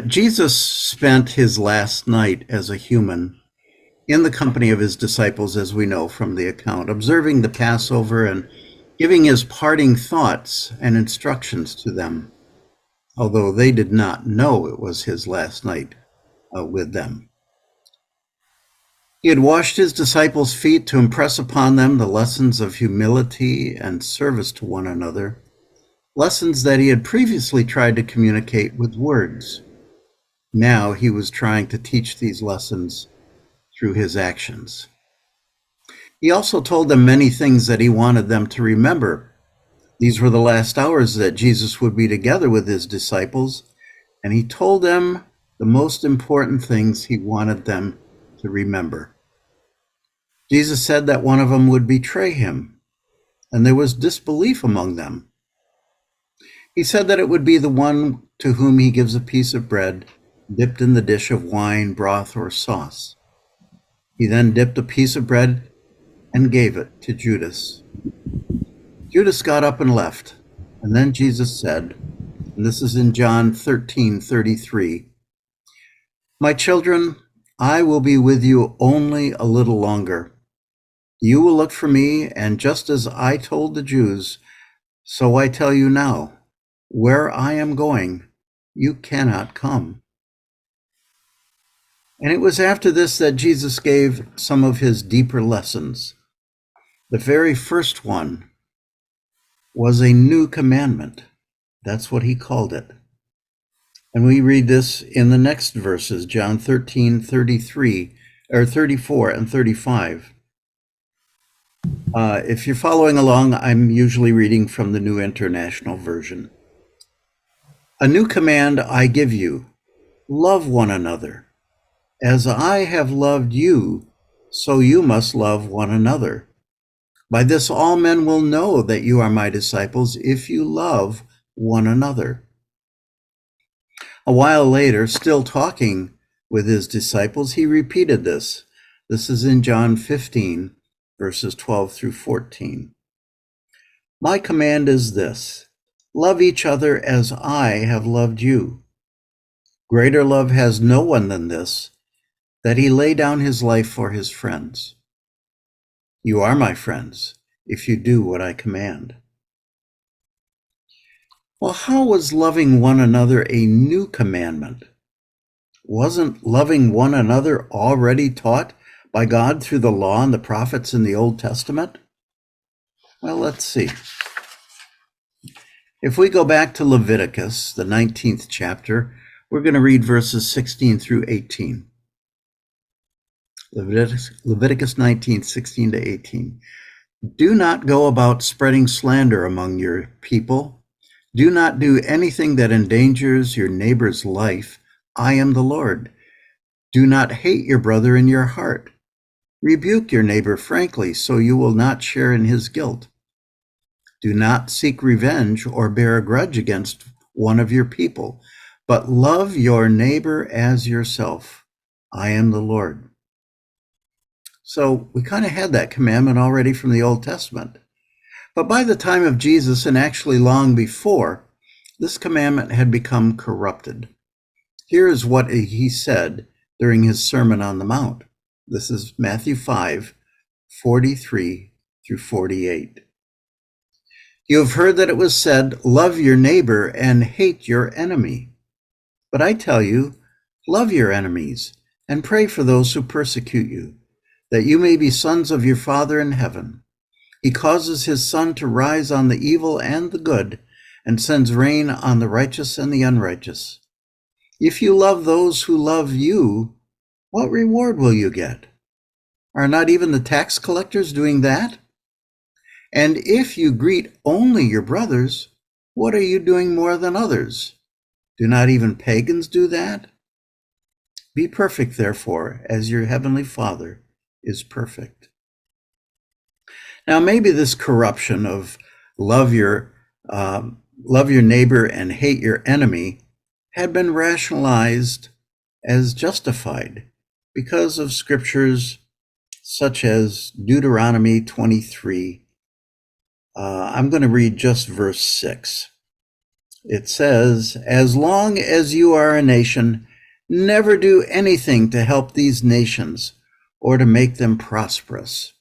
Jesus spent his last night as a human in the company of his disciples, as we know from the account, observing the Passover and giving his parting thoughts and instructions to them, although they did not know it was his last night with them. He had washed his disciples' feet to impress upon them the lessons of humility and service to one another, lessons that he had previously tried to communicate with words. Now he was trying to teach these lessons through his actions. He also told them many things that he wanted them to remember. These were the last hours that Jesus would be together with his disciples, and he told them the most important things he wanted them to remember. Jesus said that one of them would betray him, and there was disbelief among them. He said that it would be the one to whom he gives a piece of bread dipped in the dish of wine, broth, or sauce. He then dipped a piece of bread and gave it to Judas. Judas got up and left, and then Jesus said, and this is in John 13:33, "My children, I will be with you only a little longer. You will look for me, and just as I told the Jews, so I tell you now, where I am going, you cannot come." And it was after this that Jesus gave some of his deeper lessons. The very first one was a new commandment. That's what he called it. And we read this in the next verses, John 13:33, or 34 and 35. If you're following along, I'm usually reading from the New International Version. "A new command I give you, love one another. As I have loved you, so you must love one another. By this all men will know that you are my disciples if you love one another." A while later, still talking with his disciples, he repeated this. This is in John 15, verses 12 through 14. "My command is this: love each other as I have loved you. Greater love has no one than this, that he lay down his life for his friends. You are my friends if you do what I command." Well, how was loving one another a new commandment? Wasn't loving one another already taught by God through the law and the prophets in the Old Testament? Well, let's see. If we go back to Leviticus, the 19th chapter, we're going to read verses 16 through 18. Leviticus 19, 16 to 18. "Do not go about spreading slander among your people. Do not do anything that endangers your neighbor's life. I am the Lord. Do not hate your brother in your heart. Rebuke your neighbor frankly, so you will not share in his guilt. Do not seek revenge or bear a grudge against one of your people, but love your neighbor as yourself. I am the Lord." So we kind of had that commandment already from the Old Testament. But by the time of Jesus, and actually long before, this commandment had become corrupted. Here is what he said during his Sermon on the Mount. This is Matthew 5, 43 through 48. "You have heard that it was said, 'Love your neighbor and hate your enemy.' But I tell you, love your enemies and pray for those who persecute you, that you may be sons of your Father in heaven. He causes his sun to rise on the evil and the good, and sends rain on the righteous and the unrighteous. If you love those who love you, what reward will you get? Are not even the tax collectors doing that? And if you greet only your brothers, what are you doing more than others? Do not even pagans do that? Be perfect, therefore, as your heavenly Father is perfect." Now, maybe this corruption of love your neighbor and hate your enemy had been rationalized as justified because of scriptures such as Deuteronomy 23. I'm going to read just verse 6. It says, as long as you are a nation, never do anything to help these nations or to make them prosperous.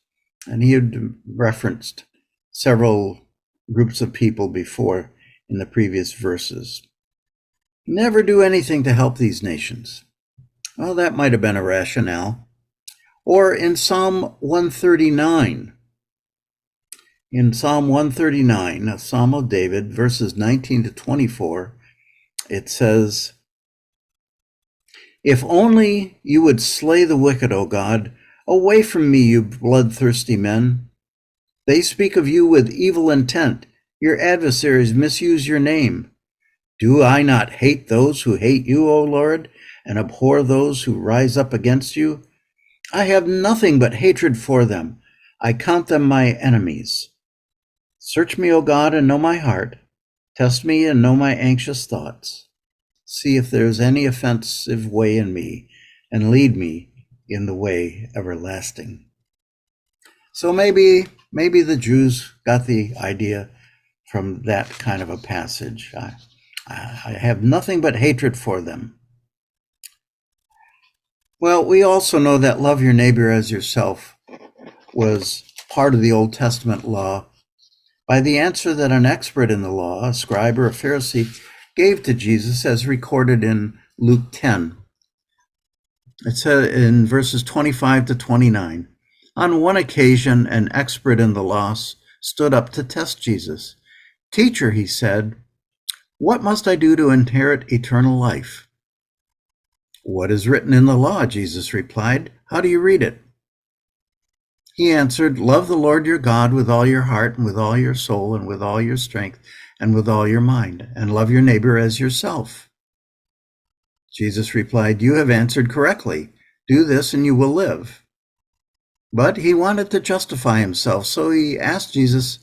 And he had referenced several groups of people before in the previous verses. Never do anything to help these nations. Well, that might have been a rationale. Or in Psalm 139, a Psalm of David, verses 19 to 24, it says, if only you would slay the wicked, O God, away from me, you bloodthirsty men. They speak of you with evil intent. Your adversaries misuse your name. Do I not hate those who hate you, O Lord, and abhor those who rise up against you? I have nothing but hatred for them. I count them my enemies. Search me, O God, and know my heart. Test me and know my anxious thoughts. See if there is any offensive way in me, and lead me in the way everlasting. So maybe the Jews got the idea from that kind of a passage. I have nothing but hatred for them. Well, we also know that love your neighbor as yourself was part of the Old Testament law by the answer that an expert in the law, a scribe or a Pharisee, gave to Jesus as recorded in Luke 10. It said in verses 25 to 29, on one occasion, an expert in the law stood up to test Jesus. Teacher, he said, what must I do to inherit eternal life? What is written in the law? Jesus replied. How do you read it? He answered, love the Lord your God with all your heart and with all your soul and with all your strength and with all your mind, and love your neighbor as yourself. Jesus replied, you have answered correctly. Do this and you will live. But he wanted to justify himself, so he asked Jesus,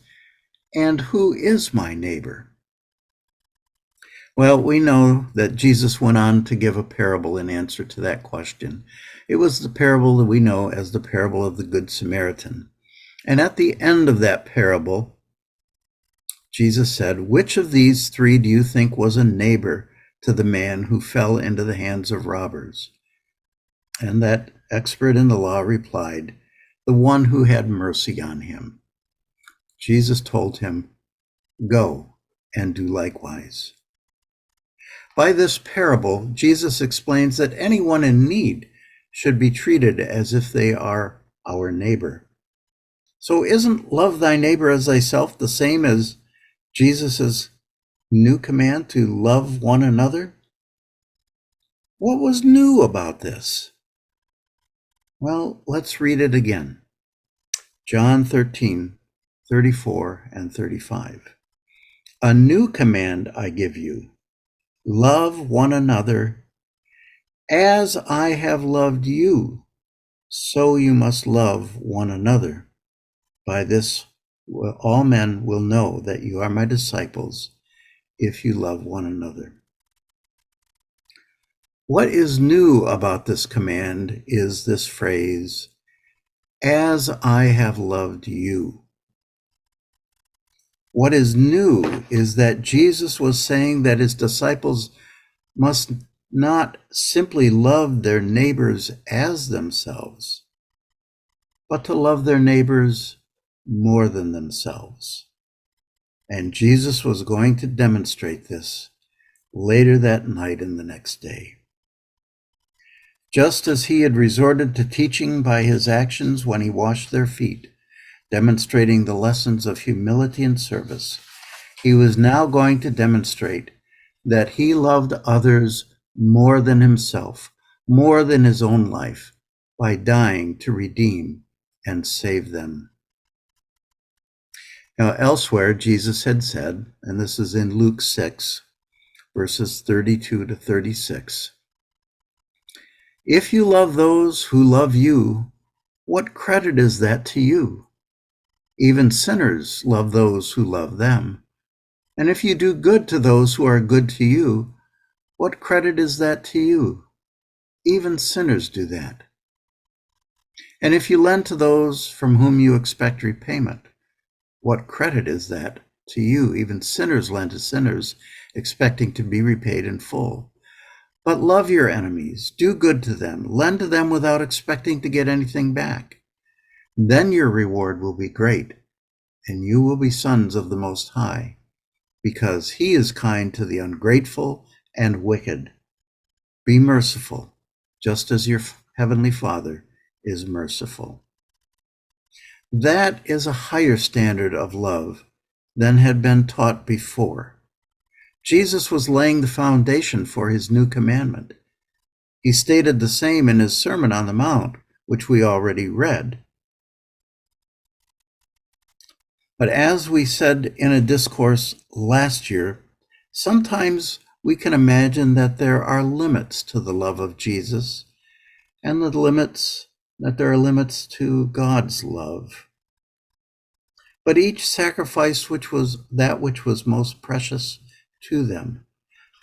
and who is my neighbor? Well, we know that Jesus went on to give a parable in answer to that question. It was the parable that we know as the parable of the Good Samaritan. And at the end of that parable, Jesus said, which of these three do you think was a neighbor to the man who fell into the hands of robbers? And that expert in the law replied, the one who had mercy on him. Jesus told him, go and do likewise. By this parable, Jesus explains that anyone in need should be treated as if they are our neighbor. So isn't love thy neighbor as thyself the same as Jesus' new command to love one another? What was new about this? Well, let's read it again. John 13, 34 and 35. A new command I give you. Love one another. As I have loved you, so you must love one another. By this, all men will know that you are my disciples, if you love one another. What is new about this command is this phrase, as I have loved you. What is new is that Jesus was saying that his disciples must not simply love their neighbors as themselves, but to love their neighbors more than themselves. And Jesus was going to demonstrate this later that night and the next day. Just as he had resorted to teaching by his actions when he washed their feet, demonstrating the lessons of humility and service, he was now going to demonstrate that he loved others more than himself, more than his own life, by dying to redeem and save them. Now, elsewhere, Jesus had said, and this is in Luke 6, verses 32 to 36, if you love those who love you, what credit is that to you? Even sinners love those who love them. And if you do good to those who are good to you, what credit is that to you? Even sinners do that. And if you lend to those from whom you expect repayment, what credit is that to you? Even sinners lend to sinners, expecting to be repaid in full. But love your enemies, do good to them, lend to them without expecting to get anything back. Then your reward will be great, and you will be sons of the Most High, because he is kind to the ungrateful and wicked. Be merciful, just as your heavenly Father is merciful. That is a higher standard of love than had been taught before. Jesus was laying the foundation for his new commandment. He stated the same in his Sermon on the Mount, which we already read. But as we said in a discourse last year, sometimes we can imagine that there are limits to the love of Jesus, and that there are limits to God's love. But each sacrificed which was most precious to them,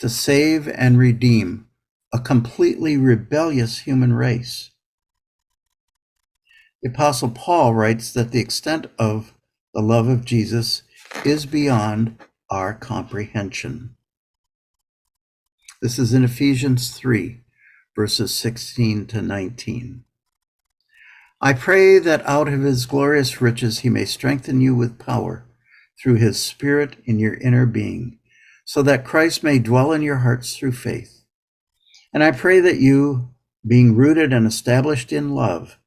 to save and redeem a completely rebellious human race. The Apostle Paul writes that the extent of the love of Jesus is beyond our comprehension. This is in Ephesians 3, verses 16 to 19. I pray that out of his glorious riches he may strengthen you with power through his Spirit in your inner being, so that Christ may dwell in your hearts through faith. And I pray that you, being rooted and established in love,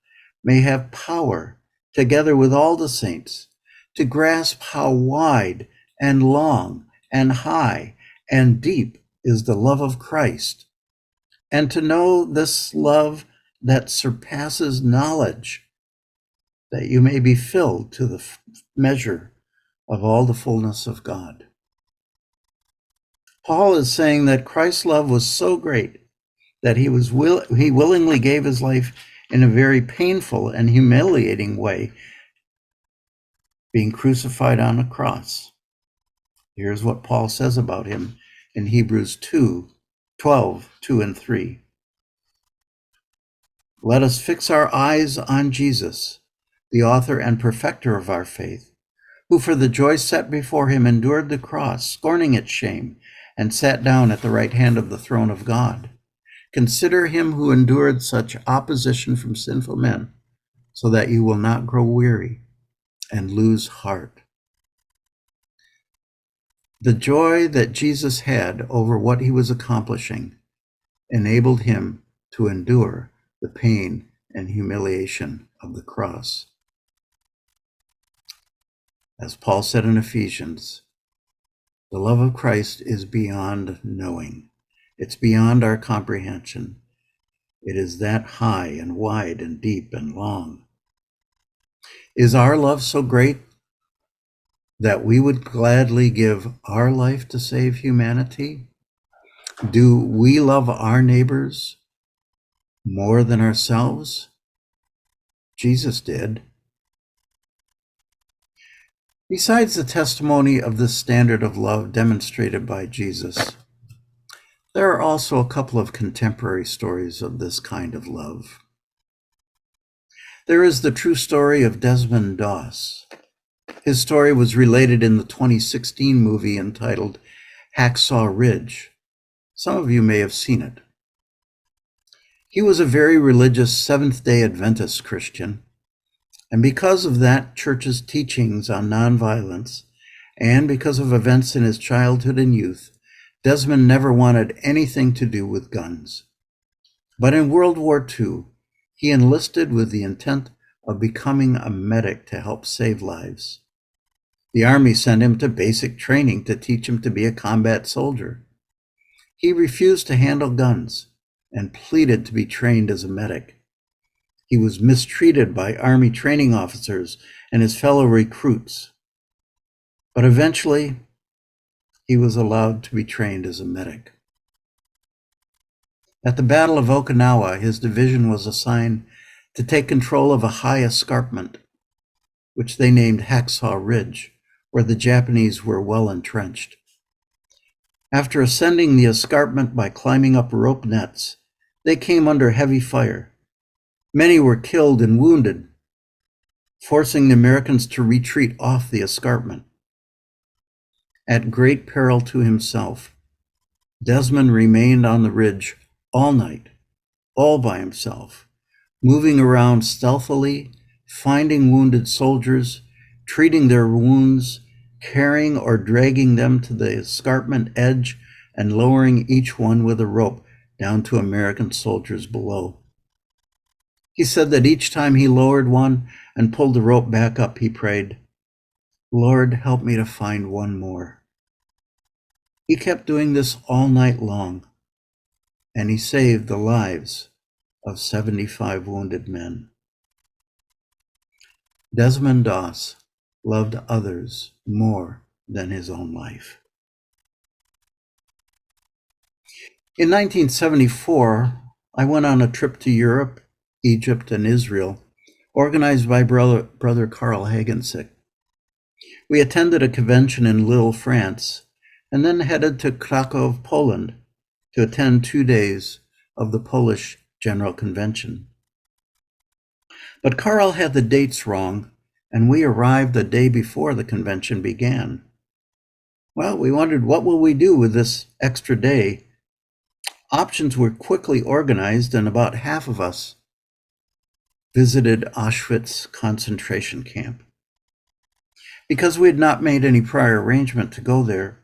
may have power, together with all the saints, to grasp how wide and long and high and deep is the love of Christ, and to know this love that surpasses knowledge, that you may be filled to the measure of all the fullness of God. Paul is saying that Christ's love was so great that he willingly gave his life in a very painful and humiliating way, being crucified on a cross. Here's what Paul says about him in Hebrews 12, 2 and 3. Let us fix our eyes on Jesus, the author and perfecter of our faith, who for the joy set before him endured the cross, scorning its shame, and sat down at the right hand of the throne of God. Consider him who endured such opposition from sinful men, so that you will not grow weary and lose heart. The joy that Jesus had over what he was accomplishing enabled him to endure the pain and humiliation of the cross. As Paul said in Ephesians, the love of Christ is beyond knowing. It's beyond our comprehension. It is that high and wide and deep and long. Is our love so great that we would gladly give our life to save humanity? Do we love our neighbors more than ourselves? Jesus did. Besides the testimony of this standard of love demonstrated by Jesus, there are also a couple of contemporary stories of this kind of love. There is the true story of Desmond Doss. His story was related in the 2016 movie entitled Hacksaw Ridge. Some of you may have seen it. He was a very religious Seventh-day Adventist Christian, and because of that church's teachings on nonviolence, and because of events in his childhood and youth, Desmond never wanted anything to do with guns. But in World War II, he enlisted with the intent of becoming a medic to help save lives. The Army sent him to basic training to teach him to be a combat soldier. He refused to handle guns and pleaded to be trained as a medic. He was mistreated by Army training officers and his fellow recruits. But eventually, he was allowed to be trained as a medic. At the Battle of Okinawa, his division was assigned to take control of a high escarpment, which they named Hacksaw Ridge, where the Japanese were well entrenched. After ascending the escarpment by climbing up rope nets, they came under heavy fire. Many were killed and wounded, forcing the Americans to retreat off the escarpment. At great peril to himself, Desmond remained on the ridge all night, all by himself, moving around stealthily, finding wounded soldiers, treating their wounds, carrying or dragging them to the escarpment edge, and lowering each one with a rope down to American soldiers below. He said that each time he lowered one and pulled the rope back up, he prayed, "Lord, help me to find one more." He kept doing this all night long, and he saved the lives of 75 wounded men. Desmond Doss loved others more than his own life. In 1974, I went on a trip to Europe, Egypt, and Israel, organized by Brother Carl Hagensick. We attended a convention in Lille, France, and then headed to Krakow, Poland, to attend 2 days of the Polish General Convention. But Carl had the dates wrong, and we arrived the day before the convention began. Well, we wondered, what will we do with this extra day? Options were quickly organized, and about half of us visited Auschwitz concentration camp. Because we had not made any prior arrangement to go there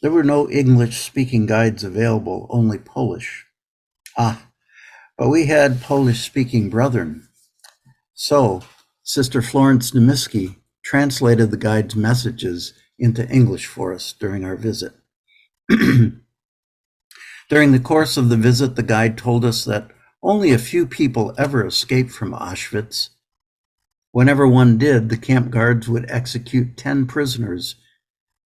were no English-speaking guides available, only Polish. But we had Polish-speaking brethren. So, Sister Florence Nemiski translated the guide's messages into English for us during our visit. During the course of the visit, the guide told us that only a few people ever escaped from Auschwitz. Whenever one did, the camp guards would execute 10 prisoners,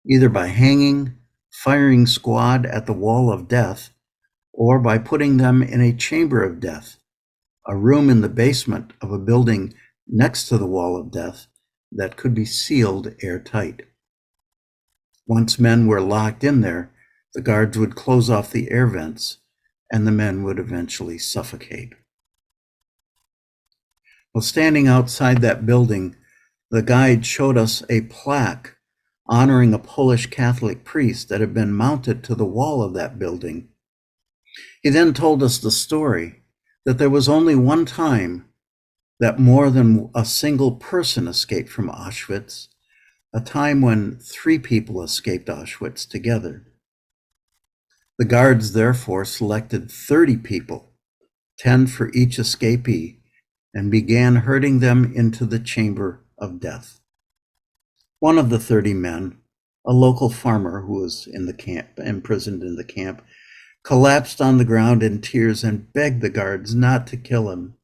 either by hanging, firing squad at the wall of death, or by putting them in a chamber of death, a room in the basement of a building next to the wall of death that could be sealed airtight. Once men were locked in there, the guards would close off the air vents, and the men would eventually suffocate. While standing outside that building, the guide showed us a plaque honoring a Polish Catholic priest that had been mounted to the wall of that building. He then told us the story that there was only one time that more than a single person escaped from Auschwitz, a time when 3 people escaped Auschwitz together. The guards therefore selected 30 people, 10 for each escapee, and began herding them into the chamber of death. One of the 30 men, a local farmer who was in the camp, imprisoned in the camp, collapsed on the ground in tears and begged the guards not to kill him.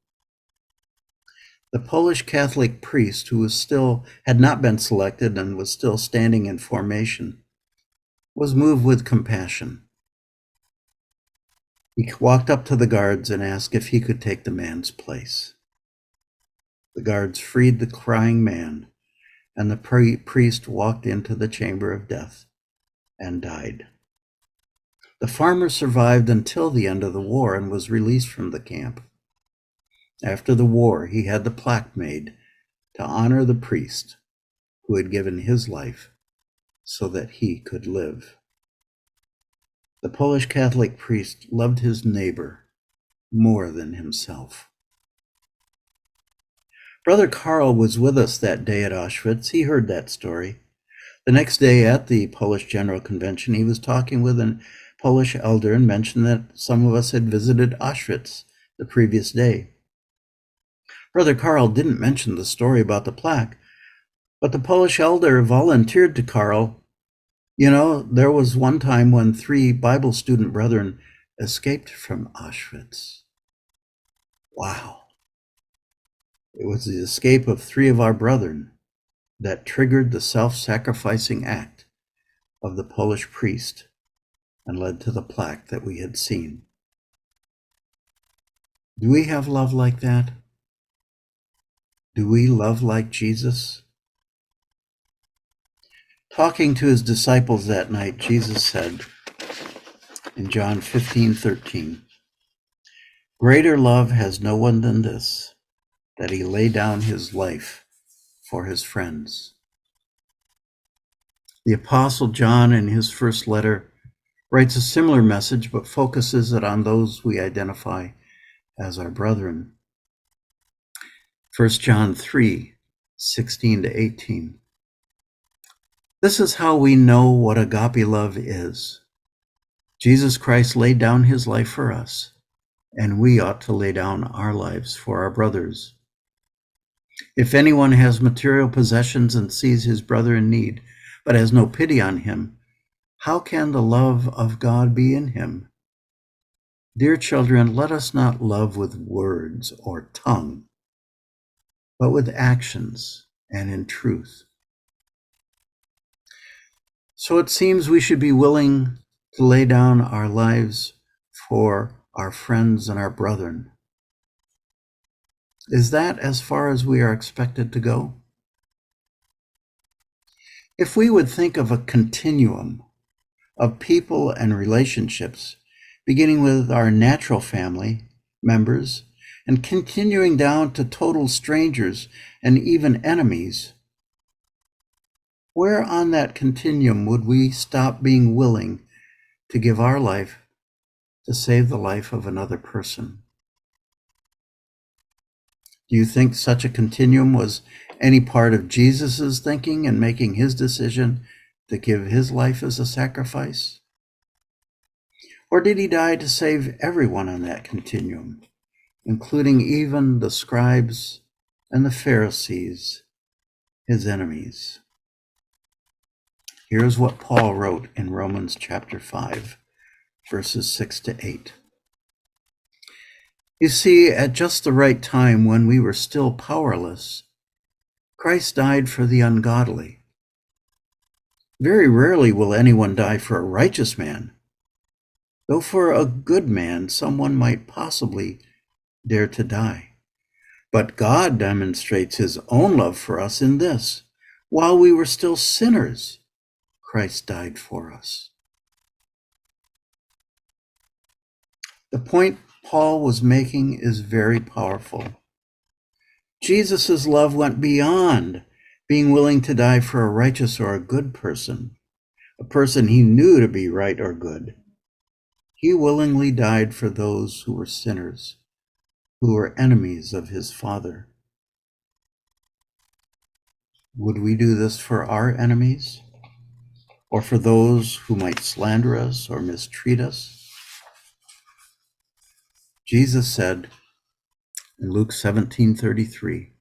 The Polish Catholic priest, who had not been selected and was still standing in formation, was moved with compassion. He walked up to the guards and asked if he could take the man's place. The guards freed the crying man, and the priest walked into the chamber of death and died. The farmer survived until the end of the war and was released from the camp. After the war, he had the plaque made to honor the priest who had given his life so that he could live. The Polish Catholic priest loved his neighbor more than himself. Brother Carl was with us that day at Auschwitz. He heard that story. The next day at the Polish General Convention, he was talking with a Polish elder and mentioned that some of us had visited Auschwitz the previous day. Brother Carl didn't mention the story about the plaque, but the Polish elder volunteered to Carl, there was one time when 3 Bible student brethren escaped from Auschwitz. Wow. It was the escape of 3 of our brethren that triggered the self-sacrificing act of the Polish priest and led to the plaque that we had seen. Do we have love like that? Do we love like Jesus? Talking to his disciples that night, Jesus said in John 15:13, "Greater love has no one than this, that he lay down his life for his friends." The Apostle John, in his first letter, writes a similar message but focuses it on those we identify as our brethren. 1 John 3:16-18. This is how we know what agape love is. Jesus Christ laid down his life for us, and we ought to lay down our lives for our brothers. If anyone has material possessions and sees his brother in need, but has no pity on him, how can the love of God be in him? Dear children, let us not love with words or tongue, but with actions and in truth. So it seems we should be willing to lay down our lives for our friends and our brethren. Is that as far as we are expected to go? If we would think of a continuum of people and relationships, beginning with our natural family members and continuing down to total strangers and even enemies, where on that continuum would we stop being willing to give our life to save the life of another person? Do you think such a continuum was any part of Jesus's thinking in making his decision to give his life as a sacrifice? Or did he die to save everyone on that continuum, including even the scribes and the Pharisees, his enemies? Here's what Paul wrote in Romans chapter 5, verses 6-8. You see, at just the right time when we were still powerless, Christ died for the ungodly. Very rarely will anyone die for a righteous man, though for a good man someone might possibly dare to die. But God demonstrates his own love for us in this: while we were still sinners, Christ died for us. The point Paul was making is very powerful. Jesus' love went beyond being willing to die for a righteous or a good person, a person he knew to be right or good. He willingly died for those who were sinners, who were enemies of his Father. Would we do this for our enemies, or for those who might slander us or mistreat us? Jesus said in Luke 17:33,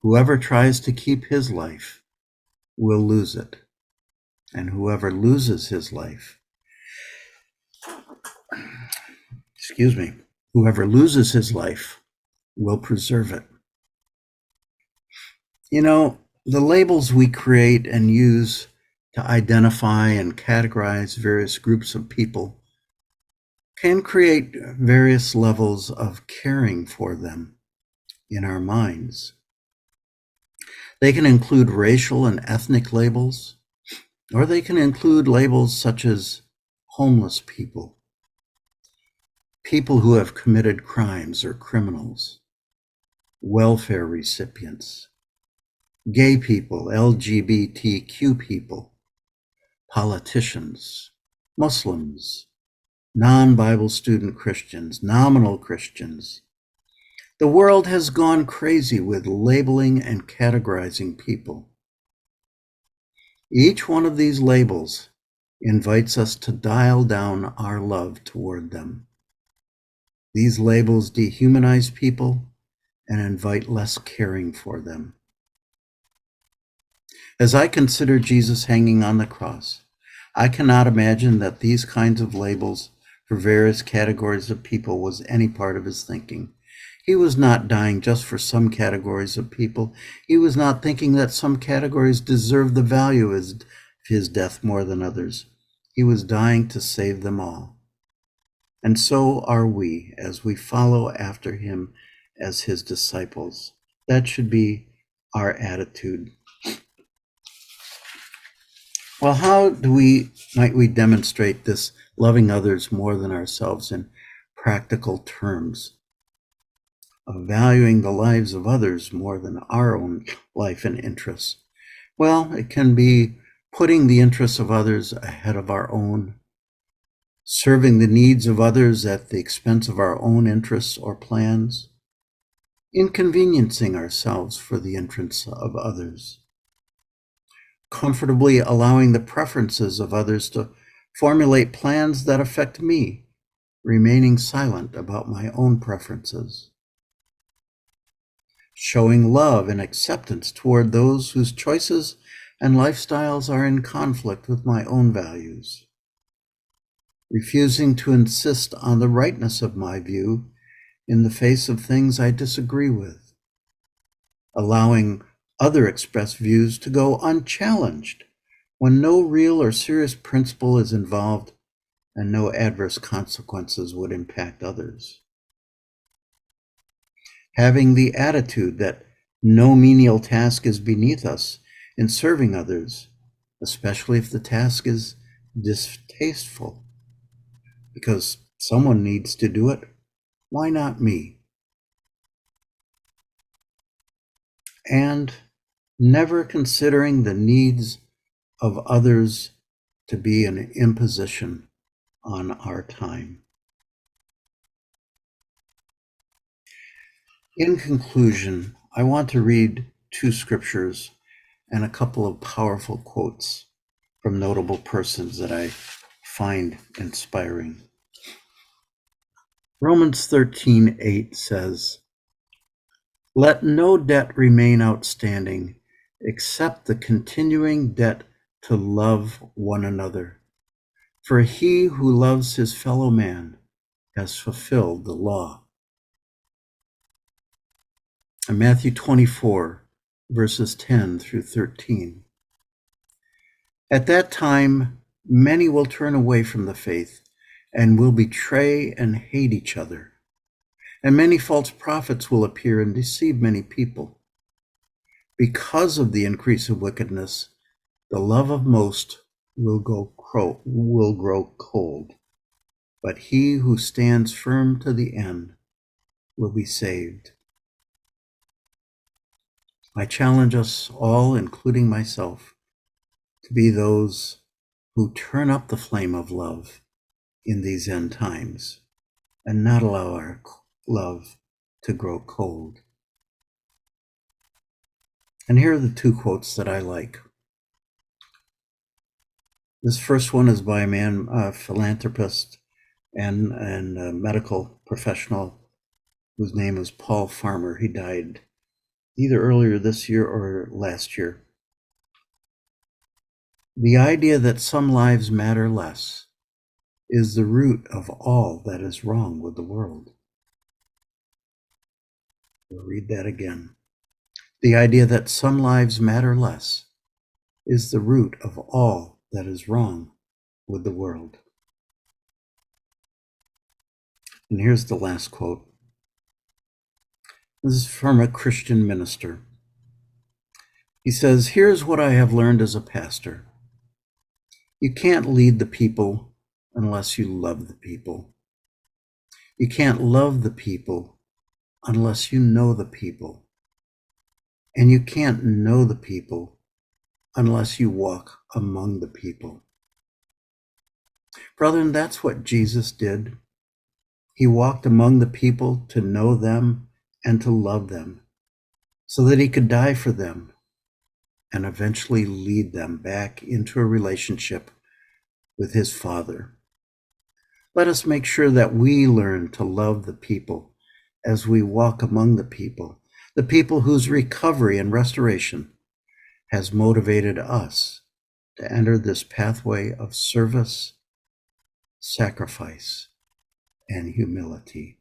whoever tries to keep his life will lose it, and whoever loses his life, whoever loses his life will preserve it. You know, the labels we create and use to identify and categorize various groups of people can create various levels of caring for them in our minds. They can include racial and ethnic labels, or they can include labels such as homeless people, people who have committed crimes or criminals, welfare recipients, gay people, LGBTQ people, politicians, Muslims, non-Bible student Christians, nominal Christians. The world has gone crazy with labeling and categorizing people. Each one of these labels invites us to dial down our love toward them. These labels dehumanize people and invite less caring for them. As I consider Jesus hanging on the cross, I cannot imagine that these kinds of labels for various categories of people was any part of his thinking. He was not dying just for some categories of people. He was not thinking that some categories deserved the value of his death more than others. He was dying to save them all. And so are we as we follow after him as his disciples. That should be our attitude. Well, how might we demonstrate this loving others more than ourselves in practical terms, of valuing the lives of others more than our own life and interests? Well, it can be putting the interests of others ahead of our own, serving the needs of others at the expense of our own interests or plans, inconveniencing ourselves for the interests of others, comfortably allowing the preferences of others to formulate plans that affect me, remaining silent about my own preferences, showing love and acceptance toward those whose choices and lifestyles are in conflict with my own values, refusing to insist on the rightness of my view in the face of things I disagree with, allowing other expressed views to go unchallenged when no real or serious principle is involved and no adverse consequences would impact others. Having the attitude that no menial task is beneath us in serving others, especially if the task is distasteful, because someone needs to do it, why not me? And never considering the needs of others to be an imposition on our time. In conclusion, I want to read two scriptures and a couple of powerful quotes from notable persons that I find inspiring. Romans 13:8 says, "Let no debt remain outstanding except the continuing debt to love one another. For he who loves his fellow man has fulfilled the law." And Matthew 24, verses 10 through 13. "At that time, many will turn away from the faith and will betray and hate each other. And many false prophets will appear and deceive many people. Because of the increase of wickedness, the love of most will grow cold. But he who stands firm to the end will be saved." I challenge us all, including myself, to be those who turn up the flame of love in these end times and not allow our love to grow cold. And here are the two quotes that I like. This first one is by a man, a philanthropist and a medical professional whose name is Paul Farmer. He died either earlier this year or last year. "The idea that some lives matter less is the root of all that is wrong with the world." We'll read that again. "The idea that some lives matter less is the root of all that is wrong with the world." And here's the last quote. This is from a Christian minister. He says, "Here's what I have learned as a pastor. You can't lead the people unless you love the people. You can't love the people unless you know the people. And you can't know the people unless you walk among the people." Brethren, that's what Jesus did. He walked among the people to know them and to love them, so that he could die for them and eventually lead them back into a relationship with his Father. Let us make sure that we learn to love the people as we walk among the people whose recovery and restoration has motivated us to enter this pathway of service, sacrifice, and humility.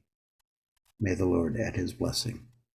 May the Lord add his blessing.